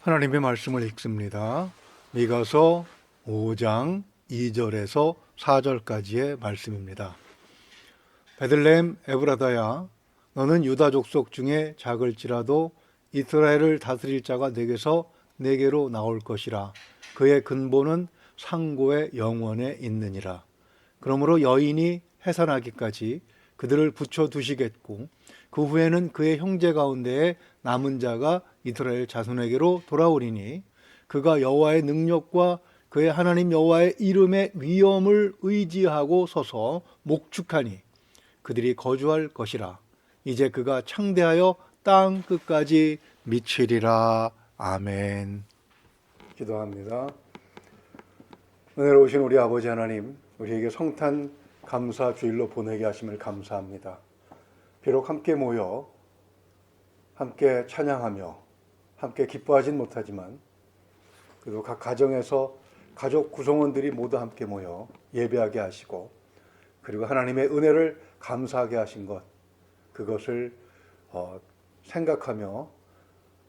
하나님의 말씀을 읽습니다. 미가서 5장 2절에서 4절까지의 말씀입니다. 베들레헴 에브라다야, 너는 유다 족속 중에 작을지라도 이스라엘을 다스릴 자가 내게로 나올 것이라. 그의 근본은 상고의 영원에 있느니라. 그러므로 여인이 해산하기까지 그들을 붙여두시겠고, 그 후에는 그의 형제 가운데에 남은 자가 이스라엘 자손에게로 돌아오리니, 그가 여호와의 능력과 그의 하나님 여호와의 이름의 위엄을 의지하고 서서 목축하니 그들이 거주할 것이라. 이제 그가 창대하여 땅 끝까지 미치리라. 아멘. 기도합니다. 은혜로우신 우리 아버지 하나님, 우리에게 성탄 감사 주일로 보내게 하심을 감사합니다. 비록 함께 모여 함께 찬양하며 함께 기뻐하진 못하지만 그래도 각 가정에서 가족 구성원들이 모두 함께 모여 예배하게 하시고, 그리고 하나님의 은혜를 감사하게 하신 것, 그것을 생각하며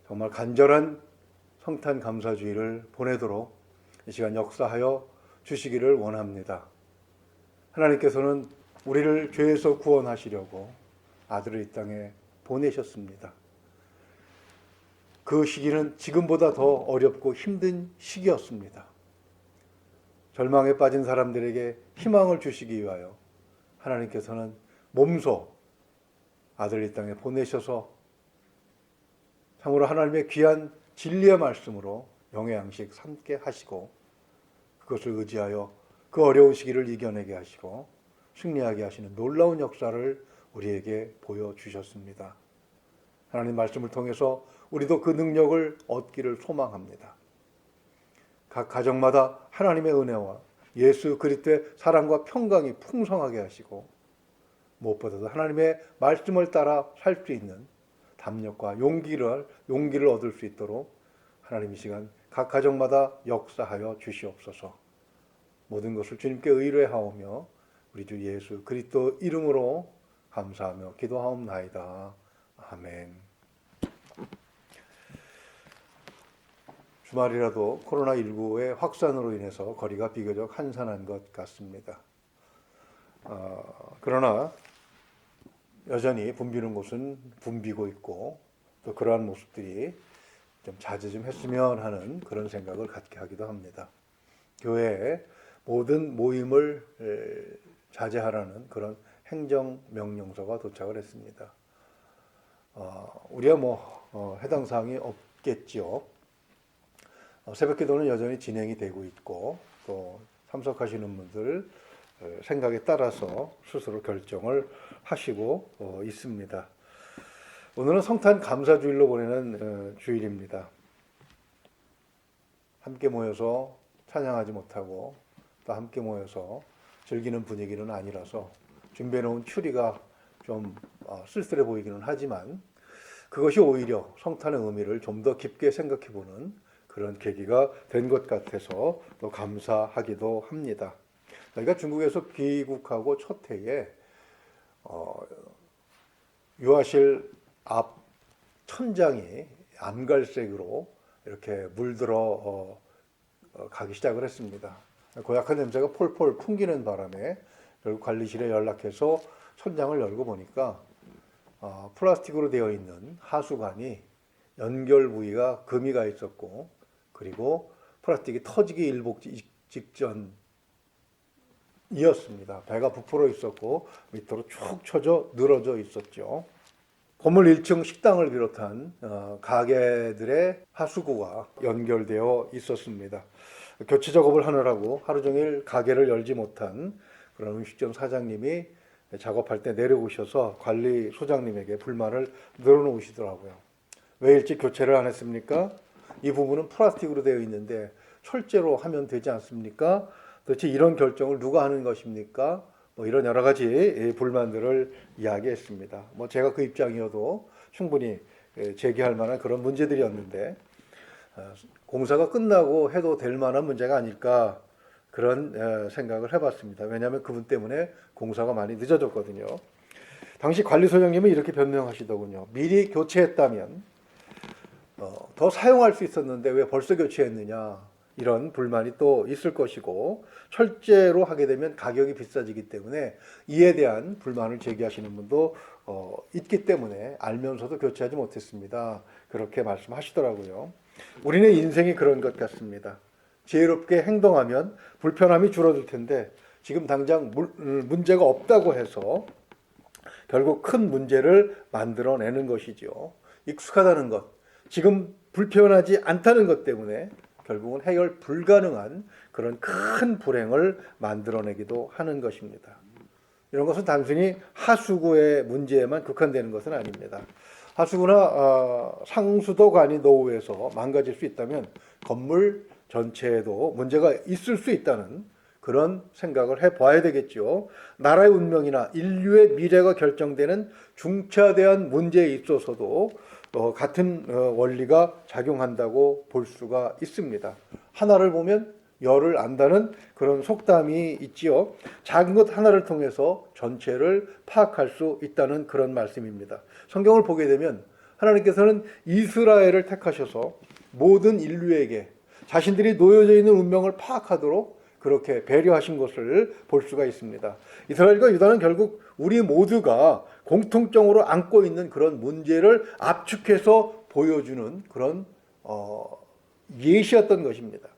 정말 간절한 성탄 감사주의를 보내도록 이 시간 역사하여 주시기를 원합니다. 하나님께서는 우리를 죄에서 구원하시려고 아들을 이 땅에 보내셨습니다. 그 시기는 지금보다 더 어렵고 힘든 시기였습니다. 절망에 빠진 사람들에게 희망을 주시기 위하여 하나님께서는 몸소 아들을 이 땅에 보내셔서 참으로 하나님의 귀한 진리의 말씀으로 영의 양식 삼게 하시고, 그것을 의지하여 그 어려운 시기를 이겨내게 하시고 승리하게 하시는 놀라운 역사를 우리에게 보여주셨습니다. 하나님 말씀을 통해서 우리도 그 능력을 얻기를 소망합니다. 각 가정마다 하나님의 은혜와 예수 그리스도의 사랑과 평강이 풍성하게 하시고, 무엇보다도 하나님의 말씀을 따라 살 수 있는 담력과 용기를 얻을 수 있도록 하나님 이 시간 각 가정마다 역사하여 주시옵소서. 모든 것을 주님께 의뢰하오며 우리 주 예수 그리스도 이름으로 감사하며 기도하옵나이다. 아멘. 주말이라도 코로나19의 확산으로 인해서 거리가 비교적 한산한 것 같습니다. 그러나 여전히 붐비는 곳은 붐비고 있고, 또 그러한 모습들이 좀 자제 좀 했으면 하는 그런 생각을 갖게 하기도 합니다. 교회의 모든 모임을 자제하라는 그런 행정명령서가 도착을 했습니다. 우리야 해당 사항이 없겠지요. 새벽기도는 여전히 진행이 되고 있고, 또 참석하시는 분들 생각에 따라서 스스로 결정을 하시고 있습니다. 오늘은 성탄 감사주일로 보내는 주일입니다. 함께 모여서 찬양하지 못하고 또 함께 모여서 즐기는 분위기는 아니라서 준비해놓은 추리가 좀 쓸쓸해 보이기는 하지만, 그것이 오히려 성탄의 의미를 좀 더 깊게 생각해보는 그런 계기가 된 것 같아서 또 감사하기도 합니다. 저희가 중국에서 귀국하고 첫 해에 유아실 앞 천장이 암갈색으로 이렇게 물들어 가기 시작을 했습니다. 고약한 냄새가 폴폴 풍기는 바람에 결국 관리실에 연락해서 천장을 열고 보니까 플라스틱으로 되어 있는 하수관이 연결 부위가 금이 가 있었고, 그리고 플라스틱이 터지기 일보 직전이었습니다. 배가 부풀어 있었고 밑으로 축 처져 늘어져 있었죠. 건물 1층 식당을 비롯한 가게들의 하수구가 연결되어 있었습니다. 교체 작업을 하느라고 하루 종일 가게를 열지 못한 그런 음식점 사장님이 작업할 때 내려오셔서 관리소장님에게 불만을 늘어놓으시더라고요. 왜 일찍 교체를 안 했습니까? 이 부분은 플라스틱으로 되어 있는데 철제로 하면 되지 않습니까? 도대체 이런 결정을 누가 하는 것입니까? 이런 여러 가지 불만들을 이야기했습니다. 제가 그 입장이어도 충분히 제기할 만한 그런 문제들이었는데, 공사가 끝나고 해도 될 만한 문제가 아닐까, 그런 생각을 해봤습니다. 왜냐하면 그분 때문에 공사가 많이 늦어졌거든요. 당시 관리소장님은 이렇게 변명하시더군요. 미리 교체했다면 더 사용할 수 있었는데 왜 벌써 교체했느냐, 이런 불만이 또 있을 것이고, 철제로 하게 되면 가격이 비싸지기 때문에 이에 대한 불만을 제기하시는 분도 있기 때문에 알면서도 교체하지 못했습니다. 그렇게 말씀하시더라고요. 우리는 인생이 그런 것 같습니다. 지혜롭게 행동하면 불편함이 줄어들 텐데 지금 당장 문제가 없다고 해서 결국 큰 문제를 만들어내는 것이죠. 익숙하다는 것, 지금 불편하지 않다는 것 때문에 결국은 해결 불가능한 그런 큰 불행을 만들어내기도 하는 것입니다. 이런 것은 단순히 하수구의 문제에만 국한되는 것은 아닙니다. 하수구나 상수도관이 노후해서 망가질 수 있다면 건물 전체에도 문제가 있을 수 있다는 그런 생각을 해봐야 되겠죠. 나라의 운명이나 인류의 미래가 결정되는 중차대한 문제에 있어서도 같은 원리가 작용한다고 볼 수가 있습니다. 하나를 보면 열을 안다는 그런 속담이 있지요. 작은 것 하나를 통해서 전체를 파악할 수 있다는 그런 말씀입니다. 성경을 보게 되면 하나님께서는 이스라엘을 택하셔서 모든 인류에게 자신들이 놓여져 있는 운명을 파악하도록 그렇게 배려하신 것을 볼 수가 있습니다. 이스라엘과 유다는 결국 우리 모두가 공통적으로 안고 있는 그런 문제를 압축해서 보여주는 그런 예시였던 것입니다.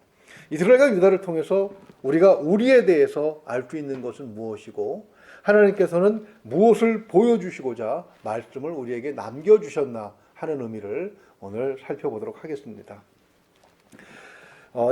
이스라엘과 유다를 통해서 우리가 우리에 대해서 알 수 있는 것은 무엇이고 하나님께서는 무엇을 보여주시고자 말씀을 우리에게 남겨주셨나 하는 의미를 오늘 살펴보도록 하겠습니다.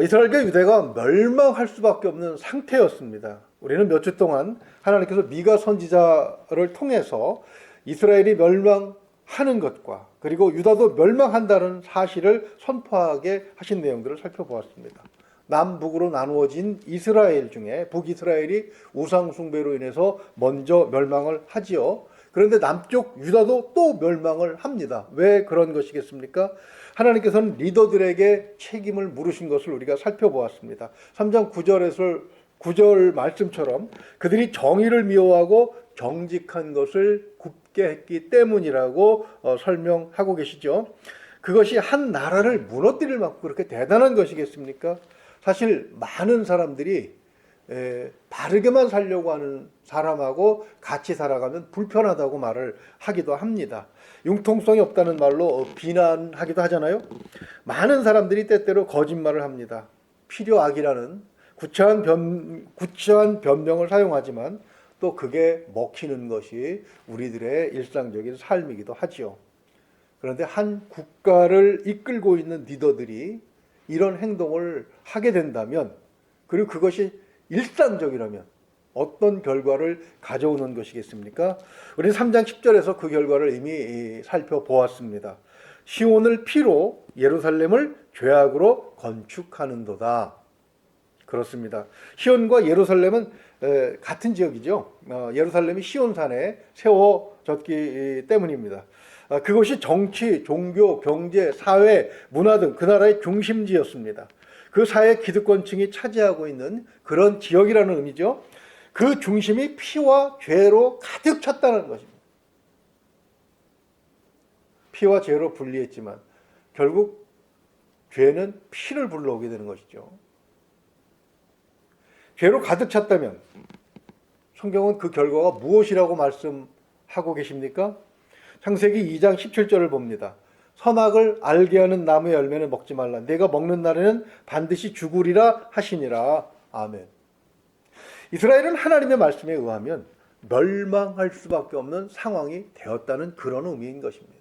이스라엘과 유다가 멸망할 수밖에 없는 상태였습니다. 우리는 몇 주 동안 하나님께서 미가 선지자를 통해서 이스라엘이 멸망하는 것과 그리고 유다도 멸망한다는 사실을 선포하게 하신 내용들을 살펴보았습니다. 남북으로 나누어진 이스라엘 중에 북이스라엘이 우상 숭배로 인해서 먼저 멸망을 하지요. 그런데 남쪽 유다도 또 멸망을 합니다. 왜 그런 것이겠습니까? 하나님께서는 리더들에게 책임을 물으신 것을 우리가 살펴보았습니다. 3장 9절 말씀처럼 그들이 정의를 미워하고 정직한 것을 굽게 했기 때문이라고 설명하고 계시죠. 그것이 한 나라를 무너뜨릴 만큼 그렇게 대단한 것이겠습니까? 사실 많은 사람들이 바르게만 살려고 하는 사람하고 같이 살아가면 불편하다고 말을 하기도 합니다. 융통성이 없다는 말로 비난하기도 하잖아요. 많은 사람들이 때때로 거짓말을 합니다. 필요악이라는 구차한 변명을 사용하지만 또 그게 먹히는 것이 우리들의 일상적인 삶이기도 하지요. 그런데 한 국가를 이끌고 있는 리더들이 이런 행동을 하게 된다면 그리고 그것이 일상적이라면 어떤 결과를 가져오는 것이겠습니까? 우리는 3장 10절에서 그 결과를 이미 살펴보았습니다. 시온을 피로 예루살렘을 죄악으로 건축하는도다. 그렇습니다. 시온과 예루살렘은 같은 지역이죠. 예루살렘이 시온산에 세워졌기 때문입니다. 그것이 정치, 종교, 경제, 사회, 문화 등 그 나라의 중심지였습니다. 그 사회 기득권층이 차지하고 있는 그런 지역이라는 의미죠. 그 중심이 피와 죄로 가득 찼다는 것입니다. 피와 죄로 분리했지만 결국 죄는 피를 불러오게 되는 것이죠. 죄로 가득 찼다면 성경은 그 결과가 무엇이라고 말씀하고 계십니까? 창세기 2장 17절을 봅니다. 선악을 알게 하는 나무의 열매는 먹지 말라. 내가 먹는 날에는 반드시 죽으리라 하시니라. 아멘. 이스라엘은 하나님의 말씀에 의하면 멸망할 수밖에 없는 상황이 되었다는 그런 의미인 것입니다.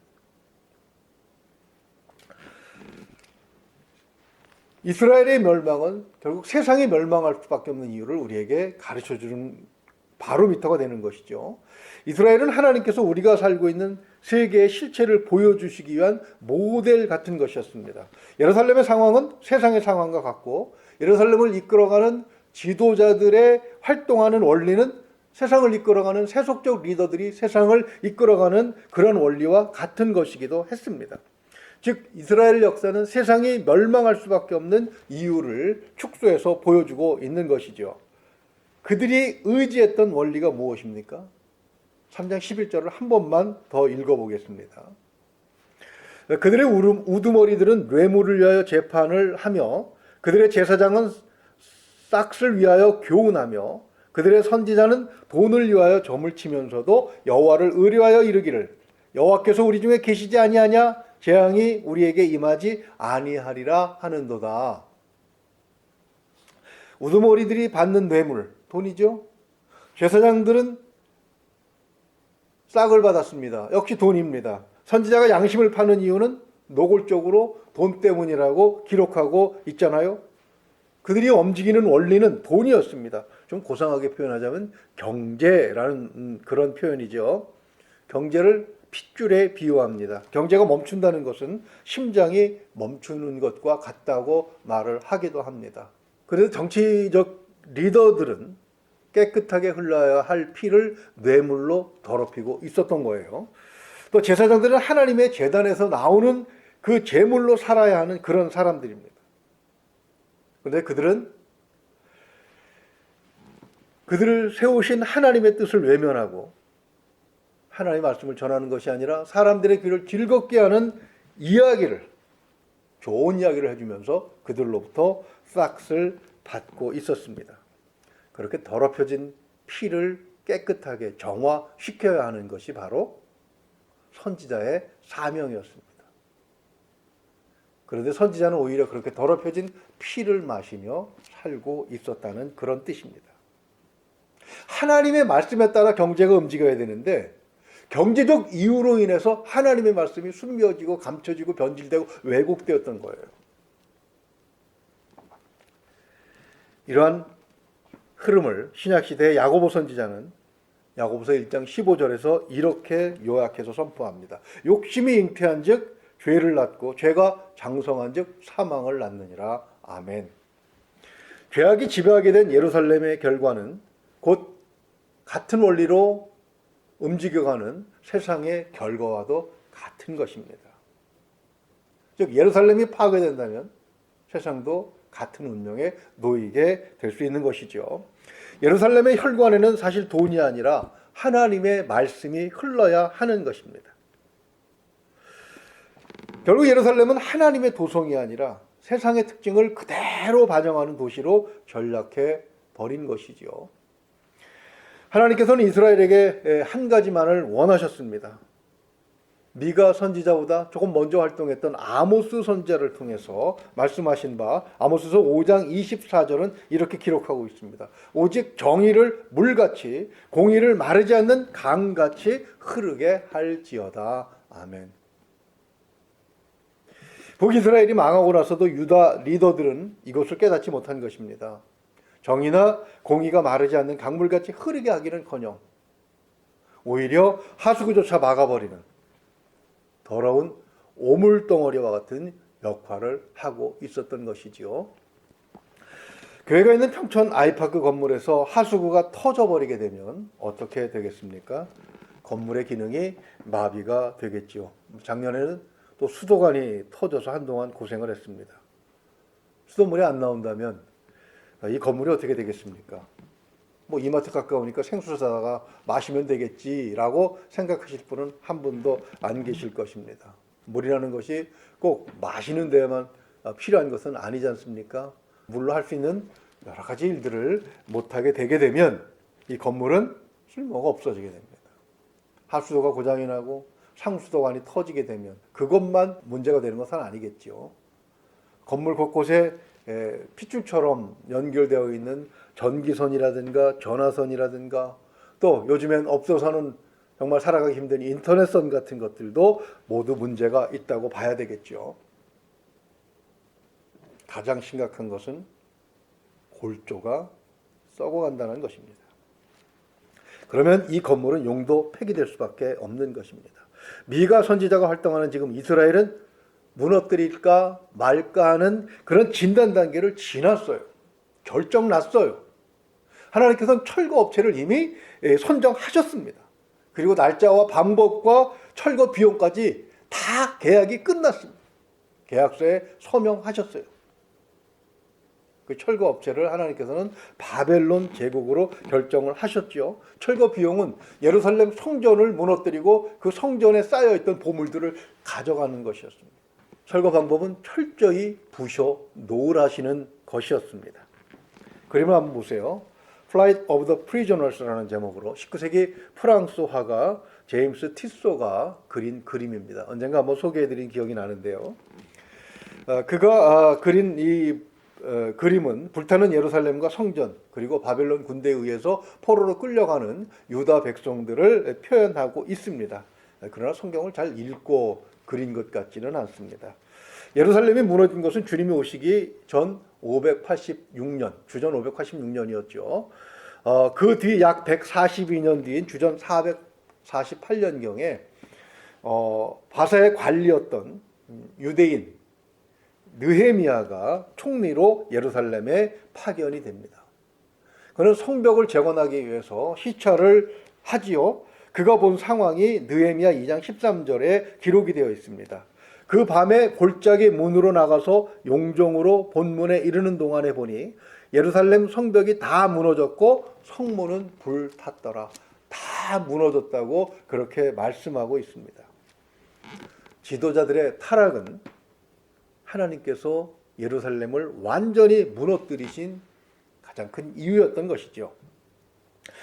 이스라엘의 멸망은 결국 세상이 멸망할 수밖에 없는 이유를 우리에게 가르쳐주는 바로미터가 되는 것이죠. 이스라엘은 하나님께서 우리가 살고 있는 세계의 실체를 보여주시기 위한 모델 같은 것이었습니다. 예루살렘의 상황은 세상의 상황과 같고 예루살렘을 이끌어가는 지도자들의 활동하는 원리는 세상을 이끌어가는 세속적 리더들이 세상을 이끌어가는 그런 원리와 같은 것이기도 했습니다. 즉 이스라엘 역사는 세상이 멸망할 수밖에 없는 이유를 축소해서 보여주고 있는 것이죠. 그들이 의지했던 원리가 무엇입니까? 3장 11절을 한 번만 더 읽어보겠습니다. 그들의 우두머리들은 뇌물을 위하여 재판을 하며 그들의 제사장은 싹을 위하여 교훈하며 그들의 선지자는 돈을 위하여 점을 치면서도 여호와를 의뢰하여 이르기를 여호와께서 우리 중에 계시지 아니하냐 재앙이 우리에게 임하지 아니하리라 하는도다. 우두머리들이 받는 뇌물, 돈이죠. 제사장들은 싹을 받았습니다. 역시 돈입니다. 선지자가 양심을 파는 이유는 노골적으로 돈 때문이라고 기록하고 있잖아요. 그들이 움직이는 원리는 돈이었습니다. 좀 고상하게 표현하자면 경제라는 그런 표현이죠. 경제를 핏줄에 비유합니다. 경제가 멈춘다는 것은 심장이 멈추는 것과 같다고 말을 하기도 합니다. 그래서 정치적 리더들은 깨끗하게 흘러야 할 피를 뇌물로 더럽히고 있었던 거예요. 또 제사장들은 하나님의 제단에서 나오는 그 제물로 살아야 하는 그런 사람들입니다. 그런데 그들을 세우신 하나님의 뜻을 외면하고 하나님의 말씀을 전하는 것이 아니라 사람들의 귀를 즐겁게 하는 이야기를, 좋은 이야기를 해주면서 그들로부터 싹을 받고 있었습니다. 그렇게 더럽혀진 피를 깨끗하게 정화시켜야 하는 것이 바로 선지자의 사명이었습니다. 그런데 선지자는 오히려 그렇게 더럽혀진 피를 마시며 살고 있었다는 그런 뜻입니다. 하나님의 말씀에 따라 경제가 움직여야 되는데 경제적 이유로 인해서 하나님의 말씀이 숨겨지고 감춰지고 변질되고 왜곡되었던 거예요. 이러한 흐름을 신약시대의 야고보 선지자는 야고보서 1장 15절에서 이렇게 요약해서 선포합니다. 욕심이 잉태한 즉 죄를 낳고 죄가 장성한 즉 사망을 낳느니라. 아멘. 죄악이 지배하게 된 예루살렘의 결과는 곧 같은 원리로 움직여가는 세상의 결과와도 같은 것입니다. 즉 예루살렘이 파괴된다면 세상도 같은 운명에 놓이게 될 수 있는 것이죠. 예루살렘의 혈관에는 사실 돈이 아니라 하나님의 말씀이 흘러야 하는 것입니다. 결국 예루살렘은 하나님의 도성이 아니라 세상의 특징을 그대로 반영하는 도시로 전락해 버린 것이지요. 하나님께서는 이스라엘에게 한 가지만을 원하셨습니다. 미가 선지자보다 조금 먼저 활동했던 아모스 선지자를 통해서 말씀하신 바 아모스서 5장 24절은 이렇게 기록하고 있습니다. 오직 정의를 물같이 공의를 마르지 않는 강같이 흐르게 할지어다. 아멘. 북이스라엘이 망하고 나서도 유다 리더들은 이것을 깨닫지 못한 것입니다. 정의나 공의가 마르지 않는 강물같이 흐르게 하기는커녕 오히려 하수구조차 막아버리는 더러운 오물덩어리와 같은 역할을 하고 있었던 것이지요. 교회가 있는 평촌 아이파크 건물에서 하수구가 터져버리게 되면 어떻게 되겠습니까? 건물의 기능이 마비가 되겠지요. 작년에는 또 수도관이 터져서 한동안 고생을 했습니다. 수돗물이 안 나온다면 이 건물이 어떻게 되겠습니까? 뭐 이마트 가까우니까 생수 사다가 마시면 되겠지라고 생각하실 분은 한 분도 안 계실 것입니다. 물이라는 것이 꼭 마시는 데에만 필요한 것은 아니지 않습니까? 물로 할 수 있는 여러 가지 일들을 못하게 되게 되면 이 건물은 쓸모가 없어지게 됩니다. 하수도가 고장이 나고 상수도관이 터지게 되면 그것만 문제가 되는 것은 아니겠죠. 건물 곳곳에 핏줄처럼 연결되어 있는 전기선이라든가 전화선이라든가 또 요즘엔 없어서는 정말 살아가기 힘든 인터넷선 같은 것들도 모두 문제가 있다고 봐야 되겠죠. 가장 심각한 것은 골조가 썩어간다는 것입니다. 그러면 이 건물은 용도 폐기될 수밖에 없는 것입니다. 미가 선지자가 활동하는 지금 이스라엘은 무너뜨릴까 말까 하는 그런 진단 단계를 지났어요. 결정 났어요. 하나님께서는 철거 업체를 이미 선정하셨습니다. 그리고 날짜와 방법과 철거 비용까지 다 계약이 끝났습니다. 계약서에 서명하셨어요. 그 철거 업체를 하나님께서는 바벨론 제국으로 결정을 하셨죠. 철거 비용은 예루살렘 성전을 무너뜨리고 그 성전에 쌓여있던 보물들을 가져가는 것이었습니다. 철거 방법은 철저히 부셔 놓으라시는 것이었습니다. 그림을 한번 보세요. Flight of the Prisoners라는 제목으로 19세기 프랑스 화가 제임스 티소가 그린 그림입니다. 언젠가 한번 소개해드린 기억이 나는데요. 그가 그린 이 그림은 불타는 예루살렘과 성전 그리고 바벨론 군대에 의해서 포로로 끌려가는 유다 백성들을 표현하고 있습니다. 그러나 성경을 잘 읽고 그린 것 같지는 않습니다. 예루살렘이 무너진 것은 주님이 오시기 전 586년, 주전 586년이었죠. 그 뒤 약 142년 뒤인 주전 448년경에 바사의 관리였던 유대인 느헤미야가 총리로 예루살렘에 파견이 됩니다. 그는 성벽을 재건하기 위해서 시찰을 하지요. 그가 본 상황이 느헤미야 2장 13절에 기록이 되어 있습니다. 그 밤에 골짜기 문으로 나가서 용종으로 본문에 이르는 동안에 보니 예루살렘 성벽이 다 무너졌고 성문은 불탔더라. 다 무너졌다고 그렇게 말씀하고 있습니다. 지도자들의 타락은 하나님께서 예루살렘을 완전히 무너뜨리신 가장 큰 이유였던 것이죠.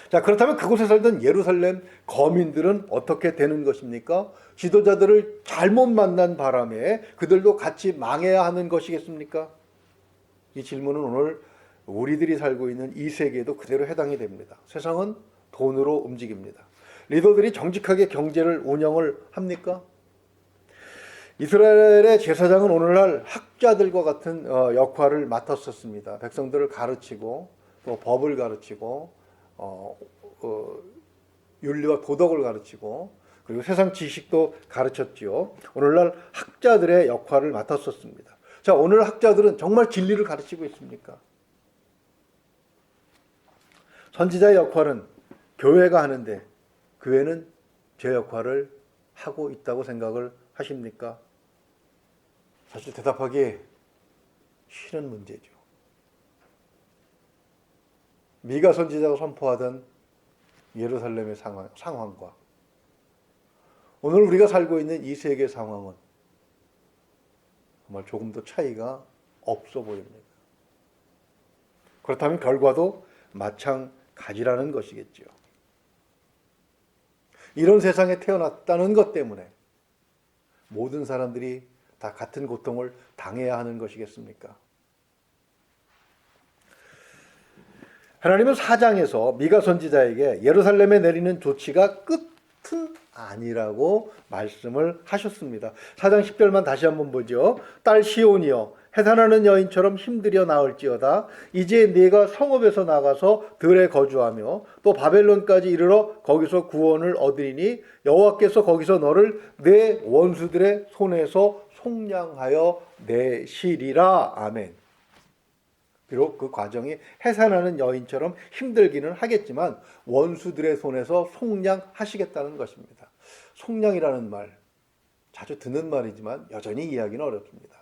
자, 그렇다면 그곳에 살던 예루살렘 거민들은 어떻게 되는 것입니까? 지도자들을 잘못 만난 바람에 그들도 같이 망해야 하는 것이겠습니까? 이 질문은 오늘 우리들이 살고 있는 이 세계에도 그대로 해당이 됩니다. 세상은 돈으로 움직입니다. 리더들이 정직하게 경제를 운영을 합니까? 이스라엘의 제사장은 오늘날 학자들과 같은 역할을 맡았었습니다. 백성들을 가르치고 또 법을 가르치고 윤리와 도덕을 가르치고 그리고 세상 지식도 가르쳤지요. 오늘날 학자들의 역할을 맡았었습니다. 자, 오늘 학자들은 정말 진리를 가르치고 있습니까? 선지자의 역할은 교회가 하는데 교회는 제 역할을 하고 있다고 생각을 하십니까? 사실 대답하기 쉬운 문제죠. 미가 선지자가 선포하던 예루살렘의 상황과 오늘 우리가 살고 있는 이 세계 상황은 정말 조금도 차이가 없어 보입니다. 그렇다면 결과도 마찬가지라는 것이겠죠. 이런 세상에 태어났다는 것 때문에 모든 사람들이 다 같은 고통을 당해야 하는 것이겠습니까? 하나님은 4장에서 미가 선지자에게 예루살렘에 내리는 조치가 끝은 아니라고 말씀을 하셨습니다. 4장 10절만 다시 한번 보죠. 딸 시온이여 해산하는 여인처럼 힘들여 나을지어다. 이제 네가 성읍에서 나가서 들에 거주하며 또 바벨론까지 이르러 거기서 구원을 얻으리니 여호와께서 거기서 너를 내 원수들의 손에서 속량하여 내시리라. 아멘. 비록 그 과정이 해산하는 여인처럼 힘들기는 하겠지만 원수들의 손에서 속량하시겠다는 것입니다. 속량이라는 말, 자주 듣는 말이지만 여전히 이해하기는 어렵습니다.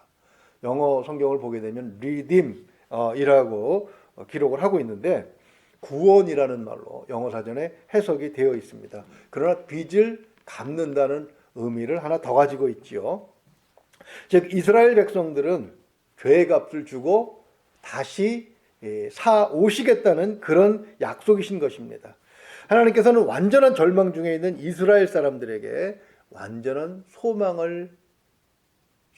영어 성경을 보게 되면 redeem이라고 기록을 하고 있는데 구원이라는 말로 영어 사전에 해석이 되어 있습니다. 그러나 빚을 갚는다는 의미를 하나 더 가지고 있지요. 즉 이스라엘 백성들은 죄의 값을 주고 다시 사오시겠다는 그런 약속이신 것입니다. 하나님께서는 완전한 절망 중에 있는 이스라엘 사람들에게 완전한 소망을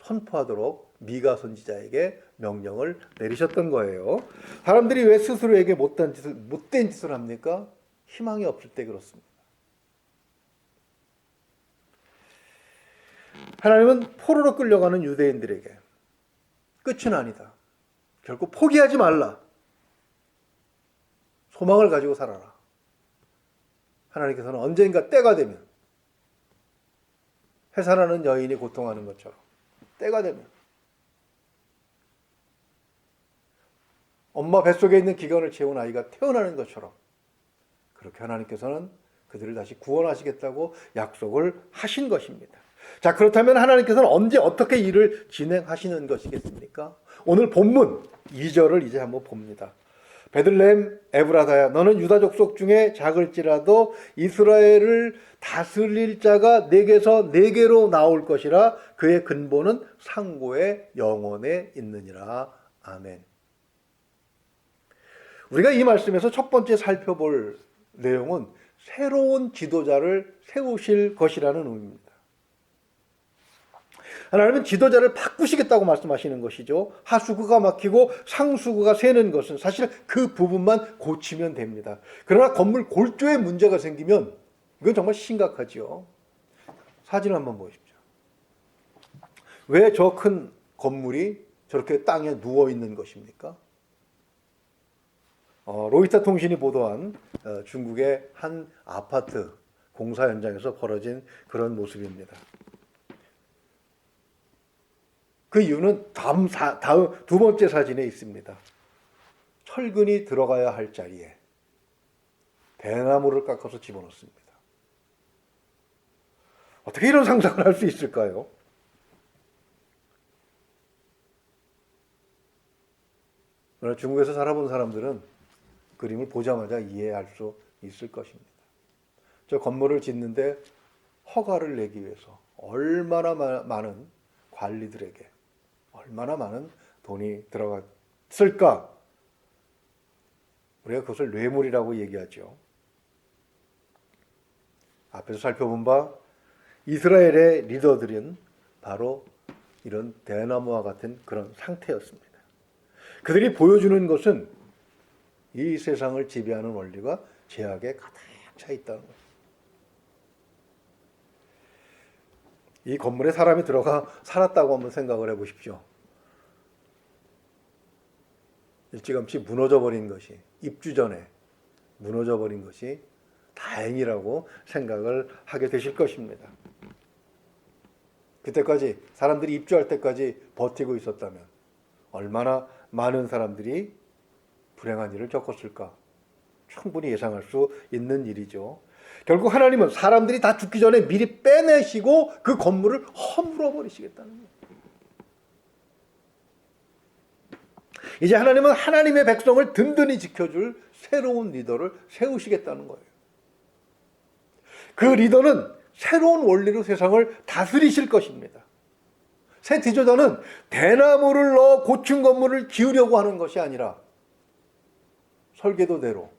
선포하도록 미가 선지자에게 명령을 내리셨던 거예요. 사람들이 왜 스스로에게 못된 짓을 합니까? 희망이 없을 때 그렇습니다. 하나님은 포로로 끌려가는 유대인들에게 끝은 아니다. 결코 포기하지 말라. 소망을 가지고 살아라. 하나님께서는 언젠가 때가 되면 해산하는 여인이 고통하는 것처럼 때가 되면 엄마 뱃속에 있는 기근을 채운 아이가 태어나는 것처럼 그렇게 하나님께서는 그들을 다시 구원하시겠다고 약속을 하신 것입니다. 자, 그렇다면 하나님께서는 언제 어떻게 일을 진행하시는 것이겠습니까? 오늘 본문 2절을 이제 한번 봅니다. 베들레헴 에브라다야 너는 유다 족속 중에 작을지라도 이스라엘을 다스릴 자가 내게서 내게로 나올 것이라 그의 근본은 상고의 영원에 있느니라. 아멘. 우리가 이 말씀에서 첫 번째 살펴볼 내용은 새로운 지도자를 세우실 것이라는 의미입니다. 하나님은 지도자를 바꾸시겠다고 말씀하시는 것이죠. 하수구가 막히고 상수구가 새는 것은 사실 그 부분만 고치면 됩니다. 그러나 건물 골조에 문제가 생기면 이건 정말 심각하죠. 사진 한번 보십시오. 왜 저 큰 건물이 저렇게 땅에 누워 있는 것입니까? 로이터 통신이 보도한 중국의 한 아파트 공사 현장에서 벌어진 그런 모습입니다. 그 이유는 다음 두 번째 사진에 있습니다. 철근이 들어가야 할 자리에 대나무를 깎아서 집어넣습니다. 어떻게 이런 상상을 할 수 있을까요? 그러나 중국에서 살아본 사람들은 그림을 보자마자 이해할 수 있을 것입니다. 저 건물을 짓는데 허가를 내기 위해서 얼마나 많은 관리들에게 얼마나 많은 돈이 들어갔을까? 우리가 그것을 뇌물이라고 얘기하죠. 앞에서 살펴본 바 이스라엘의 리더들은 바로 이런 대나무와 같은 그런 상태였습니다. 그들이 보여주는 것은 이 세상을 지배하는 원리가 죄악에 가득 차 있다는 것입니다. 이 건물에 사람이 들어가 살았다고 한번 생각을 해보십시오. 일찌감치 무너져버린 것이, 입주 전에 무너져버린 것이 다행이라고 생각을 하게 되실 것입니다. 그때까지 사람들이 입주할 때까지 버티고 있었다면 얼마나 많은 사람들이 불행한 일을 겪었을까 충분히 예상할 수 있는 일이죠. 결국 하나님은 사람들이 다 죽기 전에 미리 빼내시고 그 건물을 허물어 버리시겠다는 거예요. 이제 하나님은 하나님의 백성을 든든히 지켜줄 새로운 리더를 세우시겠다는 거예요. 그 리더는 새로운 원리로 세상을 다스리실 것입니다. 새 지도자는 대나무를 넣어 고층 건물을 지으려고 하는 것이 아니라 설계도대로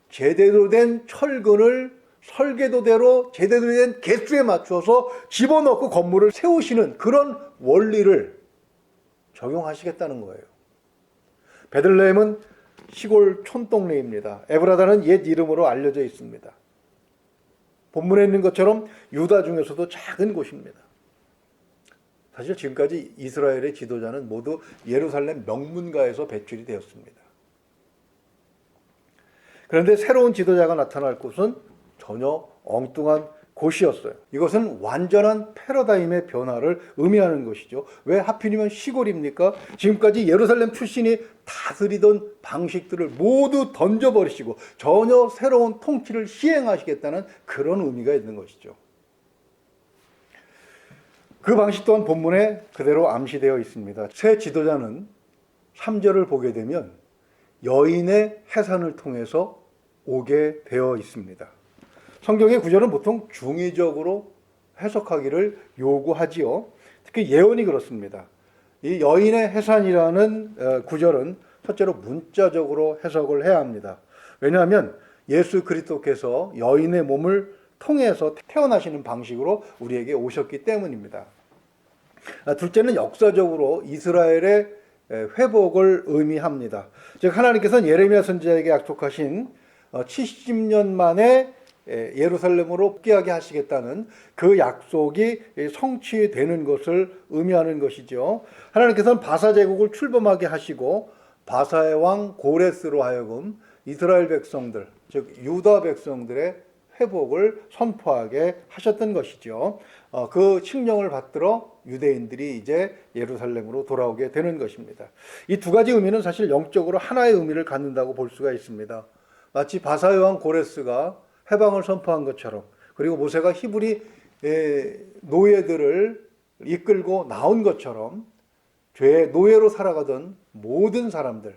제대로 된 철근을 설계도대로 제대로 된 개수에 맞춰서 집어넣고 건물을 세우시는 그런 원리를 적용하시겠다는 거예요. 베들레헴은 시골 촌동네입니다. 에브라다는 옛 이름으로 알려져 있습니다. 본문에 있는 것처럼 유다 중에서도 작은 곳입니다. 사실 지금까지 이스라엘의 지도자는 모두 예루살렘 명문가에서 배출이 되었습니다. 그런데 새로운 지도자가 나타날 곳은 전혀 엉뚱한 곳이었어요. 이것은 완전한 패러다임의 변화를 의미하는 것이죠. 왜 하필이면 시골입니까? 지금까지 예루살렘 출신이 다스리던 방식들을 모두 던져버리시고 전혀 새로운 통치를 시행하시겠다는 그런 의미가 있는 것이죠. 그 방식 또한 본문에 그대로 암시되어 있습니다. 새 지도자는 3절을 보게 되면 여인의 해산을 통해서 오게 되어 있습니다. 성경의 구절은 보통 중의적으로 해석하기를 요구하지요. 특히 예언이 그렇습니다. 이 여인의 해산이라는 구절은 첫째로 문자적으로 해석을 해야 합니다. 왜냐하면 예수 그리스도께서 여인의 몸을 통해서 태어나시는 방식으로 우리에게 오셨기 때문입니다. 둘째는 역사적으로 이스라엘의 회복을 의미합니다. 즉 하나님께서는 예레미야 선지자에게 약속하신 70년 만에 예루살렘으로 복귀하게 하시겠다는 그 약속이 성취되는 것을 의미하는 것이죠. 하나님께서는 바사 제국을 출범하게 하시고 바사의 왕 고레스로 하여금 이스라엘 백성들, 즉 유다 백성들의 회복을 선포하게 하셨던 것이죠. 그 칙령을 받들어 유대인들이 이제 예루살렘으로 돌아오게 되는 것입니다. 이 두 가지 의미는 사실 영적으로 하나의 의미를 갖는다고 볼 수가 있습니다. 마치 바사의 왕 고레스가 해방을 선포한 것처럼, 그리고 모세가 히브리 노예들을 이끌고 나온 것처럼 죄의 노예로 살아가던 모든 사람들,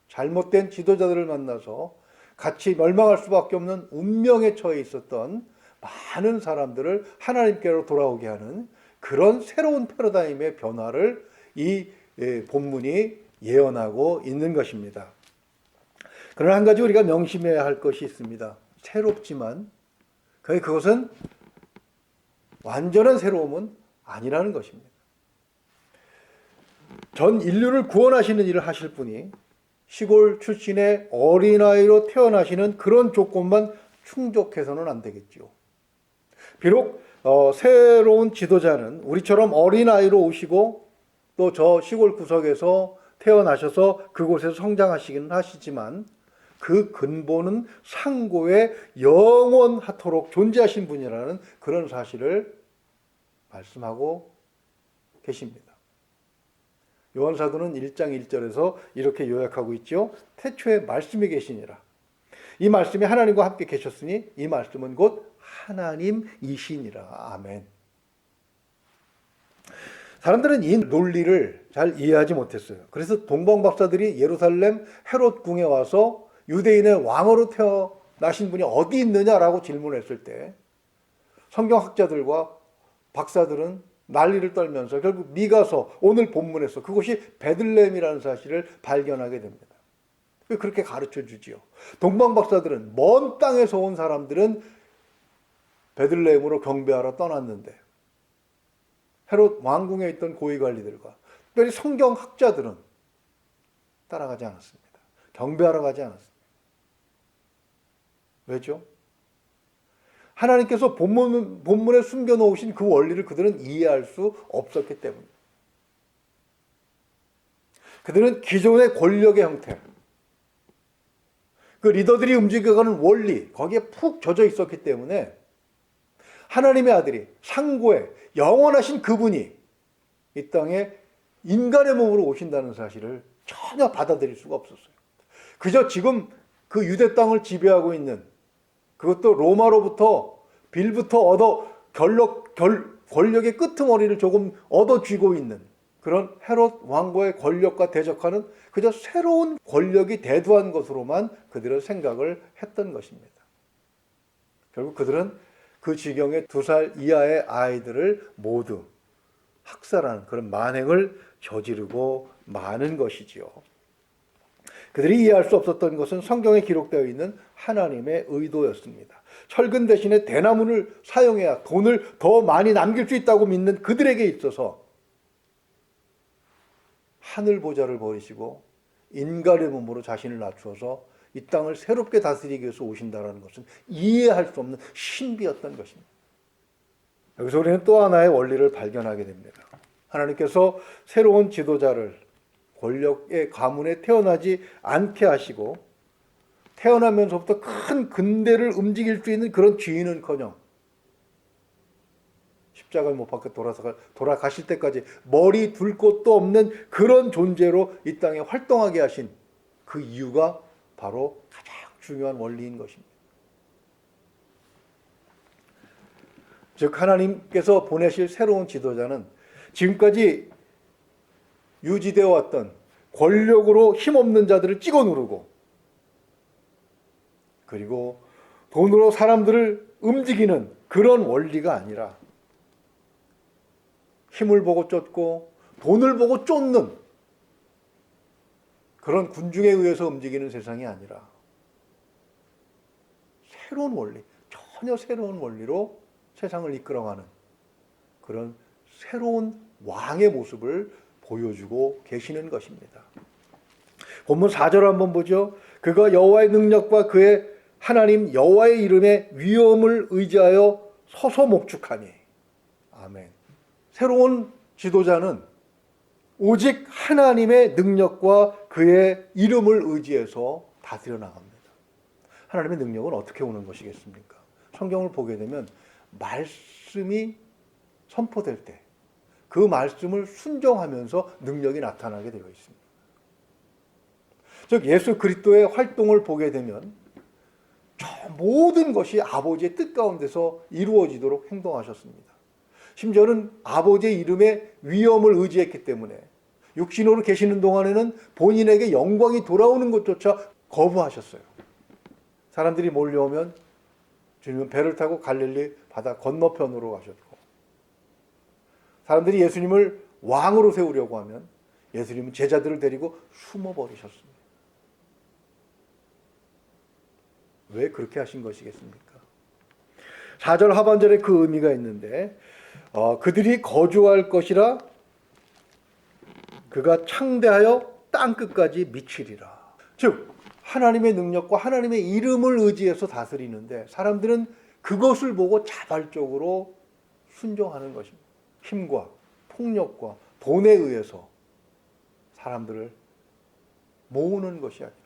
잘못된 지도자들을 만나서 같이 멸망할 수밖에 없는 운명에 처해 있었던 많은 사람들을 하나님께로 돌아오게 하는 그런 새로운 패러다임의 변화를 이 본문이 예언하고 있는 것입니다. 그러나 한 가지 우리가 명심해야 할 것이 있습니다. 새롭지만 그것은 완전한 새로움은 아니라는 것입니다. 전 인류를 구원하시는 일을 하실 분이 시골 출신의 어린아이로 태어나시는 그런 조건만 충족해서는 안 되겠죠. 비록 새로운 지도자는 우리처럼 어린아이로 오시고 또 저 시골 구석에서 태어나셔서 그곳에서 성장하시기는 하시지만 그 근본은 상고에 영원하도록 존재하신 분이라는 그런 사실을 말씀하고 계십니다. 요한사도는 1장 1절에서 이렇게 요약하고 있죠. 태초에 말씀이 계시니라. 이 말씀이 하나님과 함께 계셨으니 이 말씀은 곧 하나님이시니라. 아멘. 사람들은 이 논리를 잘 이해하지 못했어요. 그래서 동방박사들이 예루살렘 헤롯 궁에 와서 유대인의 왕으로 태어나신 분이 어디 있느냐라고 질문했을 때 성경학자들과 박사들은 난리를 떨면서 결국 미가서 오늘 본문에서 그곳이 베들레헴이라는 사실을 발견하게 됩니다. 그렇게 가르쳐 주지요. 동방박사들은 먼 땅에서 온 사람들은 베들레헴으로 경배하러 떠났는데 헤롯 왕궁에 있던 고위관리들과 특별히 성경학자들은 따라가지 않았습니다. 경배하러 가지 않았습니다. 왜죠? 하나님께서 본문에 숨겨놓으신 그 원리를 그들은 이해할 수 없었기 때문입니다. 그들은 기존의 권력의 형태, 그 리더들이 움직여가는 원리, 거기에 푹 젖어 있었기 때문에 하나님의 아들이 상고에 영원하신 그분이 이 땅에 인간의 몸으로 오신다는 사실을 전혀 받아들일 수가 없었어요. 그저 지금 그 유대 땅을 지배하고 있는, 그것도 로마로부터 빌부터 얻어 권력의 끄트머리를 조금 얻어 쥐고 있는 그런 헤롯 왕고의 권력과 대적하는 그저 새로운 권력이 대두한 것으로만 그들은 생각을 했던 것입니다. 결국 그들은 그 지경의 2살 이하의 아이들을 모두 학살하는 그런 만행을 저지르고 마는 것이지요. 그들이 이해할 수 없었던 것은 성경에 기록되어 있는 하나님의 의도였습니다. 철근 대신에 대나무를 사용해야 돈을 더 많이 남길 수 있다고 믿는 그들에게 있어서 하늘 보좌를 버리시고 인간의 몸으로 자신을 낮추어서 이 땅을 새롭게 다스리기 위해서 오신다는 것은 이해할 수 없는 신비였던 것입니다. 여기서 우리는 또 하나의 원리를 발견하게 됩니다. 하나님께서 새로운 지도자를 권력의 가문에 태어나지 않게 하시고 태어나면서부터 큰 근대를 움직일 수 있는 그런 지위는커녕 십자가를 못 박혀 돌아가실 때까지 머리 둘 곳도 없는 그런 존재로 이 땅에 활동하게 하신 그 이유가 바로 가장 중요한 원리인 것입니다. 즉 하나님께서 보내실 새로운 지도자는 지금까지 유지되어 왔던 권력으로 힘없는 자들을 찍어 누르고 그리고 돈으로 사람들을 움직이는 그런 원리가 아니라 힘을 보고 쫓고 돈을 보고 쫓는 그런 군중에 의해서 움직이는 세상이 아니라 새로운 원리, 전혀 새로운 원리로 세상을 이끌어가는 그런 새로운 왕의 모습을 보여주고 계시는 것입니다. 본문 4절 한번 보죠. 그가 여호와의 능력과 그의 하나님 여호와의 이름의 위엄을 의지하여 서서 목축하니. 아멘. 새로운 지도자는 오직 하나님의 능력과 그의 이름을 의지해서 다스려 나갑니다. 하나님의 능력은 어떻게 오는 것이겠습니까? 성경을 보게 되면 말씀이 선포될 때 그 말씀을 순종하면서 능력이 나타나게 되어 있습니다. 즉 예수 그리스도의 활동을 보게 되면 저 모든 것이 아버지의 뜻 가운데서 이루어지도록 행동하셨습니다. 심지어는 아버지의 이름의 위엄을 의지했기 때문에 육신으로 계시는 동안에는 본인에게 영광이 돌아오는 것조차 거부하셨어요. 사람들이 몰려오면 주님은 배를 타고 갈릴리 바다 건너편으로 가셨고, 사람들이 예수님을 왕으로 세우려고 하면 예수님은 제자들을 데리고 숨어버리셨습니다. 왜 그렇게 하신 것이겠습니까? 4절 하반절에 그 의미가 있는데, 그들이 거주할 것이라 그가 창대하여 땅끝까지 미치리라. 즉 하나님의 능력과 하나님의 이름을 의지해서 다스리는데, 사람들은 그것을 보고 자발적으로 순종하는 것입니다. 힘과 폭력과 돈에 의해서 사람들을 모으는 것이 아니라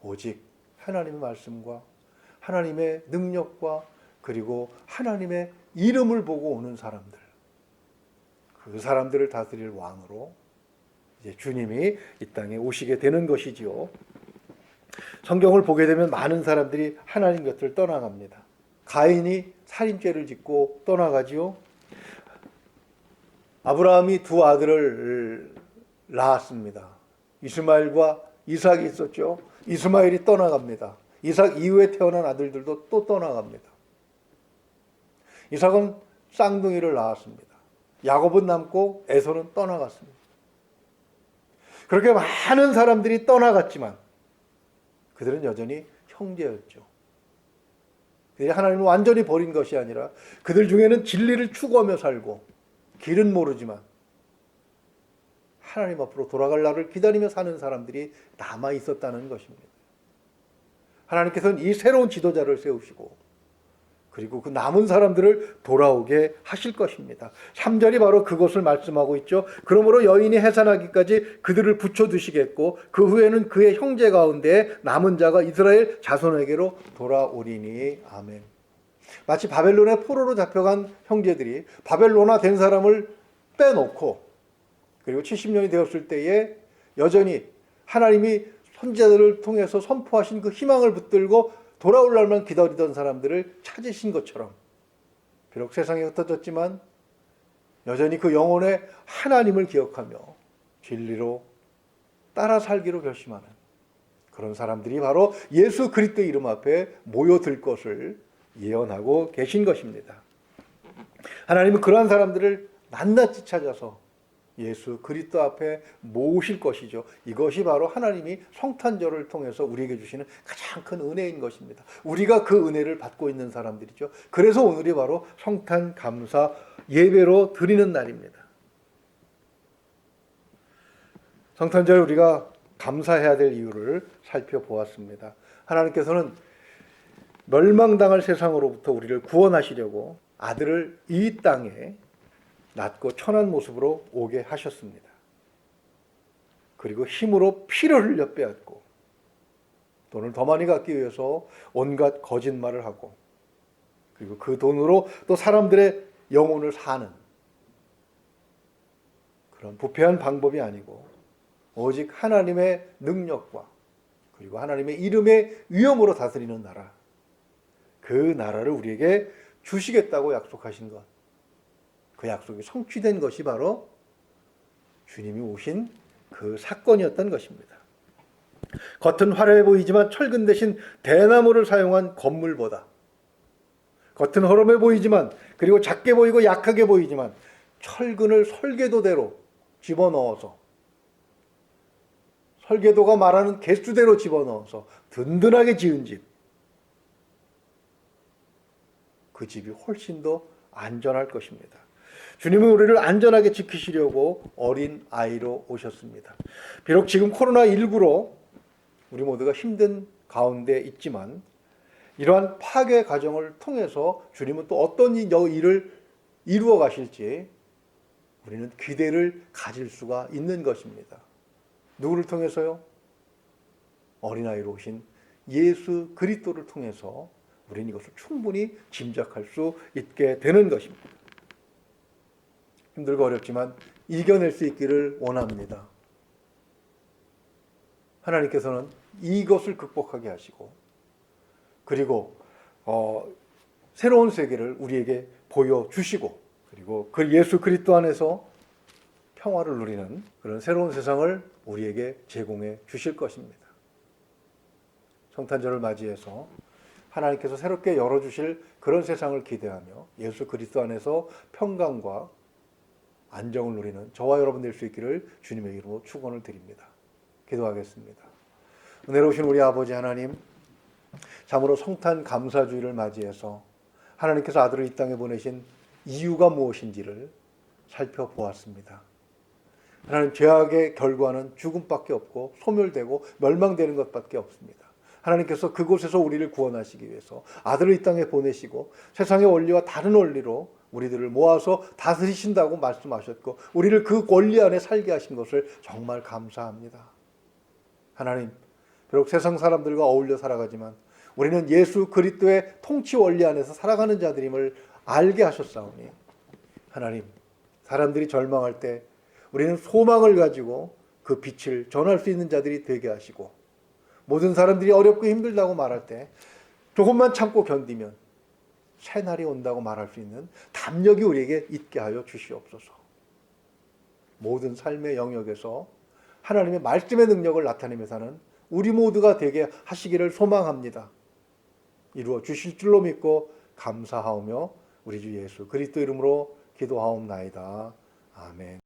오직 하나님의 말씀과 하나님의 능력과 그리고 하나님의 이름을 보고 오는 사람들, 그 사람들을 다스릴 왕으로 이제 주님이 이 땅에 오시게 되는 것이지요. 성경을 보게 되면 많은 사람들이 하나님 곁을 떠나갑니다. 가인이 살인죄를 짓고 떠나가지요. 아브라함이 두 아들을 낳았습니다. 이스마엘과 이삭이 있었죠. 이스마엘이 떠나갑니다. 이삭 이후에 태어난 아들들도 또 떠나갑니다. 이삭은 쌍둥이를 낳았습니다. 야곱은 남고 에서는 떠나갔습니다. 그렇게 많은 사람들이 떠나갔지만 그들은 여전히 형제였죠. 그들이 하나님을 완전히 버린 것이 아니라 그들 중에는 진리를 추구하며 살고 길은 모르지만 하나님 앞으로 돌아갈 날을 기다리며 사는 사람들이 남아 있었다는 것입니다. 하나님께서는 이 새로운 지도자를 세우시고 그리고 그 남은 사람들을 돌아오게 하실 것입니다. 3절이 바로 그것을 말씀하고 있죠. 그러므로 여인이 해산하기까지 그들을 붙여두시겠고 그 후에는 그의 형제 가운데 남은 자가 이스라엘 자손에게로 돌아오리니. 아멘. 마치 바벨론의 포로로 잡혀간 형제들이 바벨론화 된 사람을 빼놓고 그리고 70년이 되었을 때에 여전히 하나님이 선지자들을 통해서 선포하신 그 희망을 붙들고 돌아올 날만 기다리던 사람들을 찾으신 것처럼 비록 세상에 흩어졌지만 여전히 그 영혼의 하나님을 기억하며 진리로 따라 살기로 결심하는 그런 사람들이 바로 예수 그리스도의 이름 앞에 모여들 것을 예언하고 계신 것입니다. 하나님은 그러한 사람들을 낱낱이 찾아서 예수 그리스도 앞에 모으실 것이죠. 이것이 바로 하나님이 성탄절을 통해서 우리에게 주시는 가장 큰 은혜인 것입니다. 우리가 그 은혜를 받고 있는 사람들이죠. 그래서 오늘이 바로 성탄 감사 예배로 드리는 날입니다. 성탄절 우리가 감사해야 될 이유를 살펴보았습니다. 하나님께서는 멸망당할 세상으로부터 우리를 구원하시려고 아들을 이 땅에 낮고 천한 모습으로 오게 하셨습니다. 그리고 힘으로 피를 흘려 빼앗고 돈을 더 많이 갖기 위해서 온갖 거짓말을 하고 그리고 그 돈으로 또 사람들의 영혼을 사는 그런 부패한 방법이 아니고 오직 하나님의 능력과 그리고 하나님의 이름의 위엄으로 다스리는 나라, 그 나라를 우리에게 주시겠다고 약속하신 것, 그 약속이 성취된 것이 바로 주님이 오신 그 사건이었던 것입니다. 겉은 화려해 보이지만 철근 대신 대나무를 사용한 건물보다, 겉은 허름해 보이지만 그리고 작게 보이고 약하게 보이지만 철근을 설계도대로 집어넣어서 설계도가 말하는 개수대로 집어넣어서 든든하게 지은 집, 그 집이 훨씬 더 안전할 것입니다. 주님은 우리를 안전하게 지키시려고 어린 아이로 오셨습니다. 비록 지금 코로나19로 우리 모두가 힘든 가운데 있지만 이러한 파괴 과정을 통해서 주님은 또 어떤 일을 이루어 가실지 우리는 기대를 가질 수가 있는 것입니다. 누구를 통해서요? 어린아이로 오신 예수 그리스도를 통해서 우리는 이것을 충분히 짐작할 수 있게 되는 것입니다. 힘들고 어렵지만 이겨낼 수 있기를 원합니다. 하나님께서는 이것을 극복하게 하시고 그리고 새로운 세계를 우리에게 보여주시고 그리고 그 예수 그리스도 안에서 평화를 누리는 그런 새로운 세상을 우리에게 제공해 주실 것입니다. 성탄절을 맞이해서 하나님께서 새롭게 열어주실 그런 세상을 기대하며 예수 그리스도 안에서 평강과 안정을 누리는 저와 여러분 될 수 있기를 주님의 이름으로 축원을 드립니다. 기도하겠습니다. 은혜로우신 우리 아버지 하나님, 참으로 성탄 감사주일을 맞이해서 하나님께서 아들을 이 땅에 보내신 이유가 무엇인지를 살펴보았습니다. 하나님, 죄악의 결과는 죽음밖에 없고 소멸되고 멸망되는 것밖에 없습니다. 하나님께서 그곳에서 우리를 구원하시기 위해서 아들을 이 땅에 보내시고 세상의 원리와 다른 원리로 우리들을 모아서 다스리신다고 말씀하셨고 우리를 그 권리 안에 살게 하신 것을 정말 감사합니다. 하나님, 비록 세상 사람들과 어울려 살아가지만 우리는 예수 그리스도의 통치 원리 안에서 살아가는 자들임을 알게 하셨사오니 하나님, 사람들이 절망할 때 우리는 소망을 가지고 그 빛을 전할 수 있는 자들이 되게 하시고 모든 사람들이 어렵고 힘들다고 말할 때 조금만 참고 견디면 새날이 온다고 말할 수 있는 담력이 우리에게 있게 하여 주시옵소서. 모든 삶의 영역에서 하나님의 말씀의 능력을 나타내며 사는 우리 모두가 되게 하시기를 소망합니다. 이루어 주실 줄로 믿고 감사하오며 우리 주 예수 그리스도 이름으로 기도하옵나이다. 아멘.